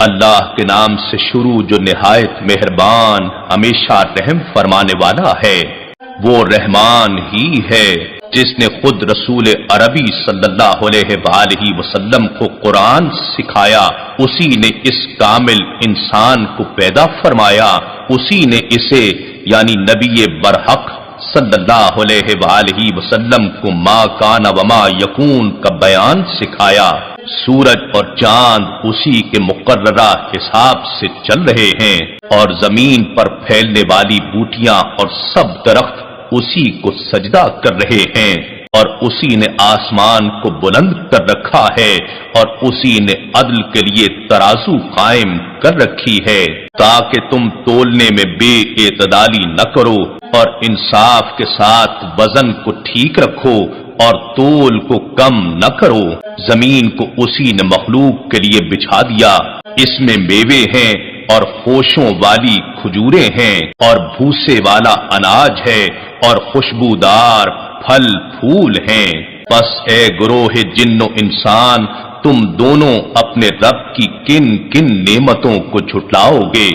اللہ کے نام سے شروع جو نہایت مہربان ہمیشہ رحم فرمانے والا ہے۔ وہ رحمان ہی ہے جس نے خود رسول عربی صلی اللہ علیہ وآلہ وسلم کو قرآن سکھایا، اسی نے اس کامل انسان کو پیدا فرمایا، اسی نے اسے یعنی نبی برحق صلی اللہ علیہ وآلہ وسلم کو ما کان وما یکون کا بیان سکھایا۔ سورج اور چاند اسی کے مقررہ حساب سے چل رہے ہیں، اور زمین پر پھیلنے والی بوٹیاں اور سب درخت اسی کو سجدہ کر رہے ہیں، اور اسی نے آسمان کو بلند کر رکھا ہے، اور اسی نے عدل کے لیے ترازو قائم کر رکھی ہے تاکہ تم تولنے میں بے اعتدالی نہ کرو، اور انصاف کے ساتھ وزن کو ٹھیک رکھو اور تول کو کم نہ کرو۔ زمین کو اسی نے مخلوق کے لیے بچھا دیا، اس میں میوے ہیں اور خوشوں والی کھجوریں ہیں، اور بھوسے والا اناج ہے، اور خوشبودار پھل پھول ہیں۔ بس اے گروہ جن و انسان، تم دونوں اپنے رب کی کن کن نعمتوں کو جھٹلاؤ گے؟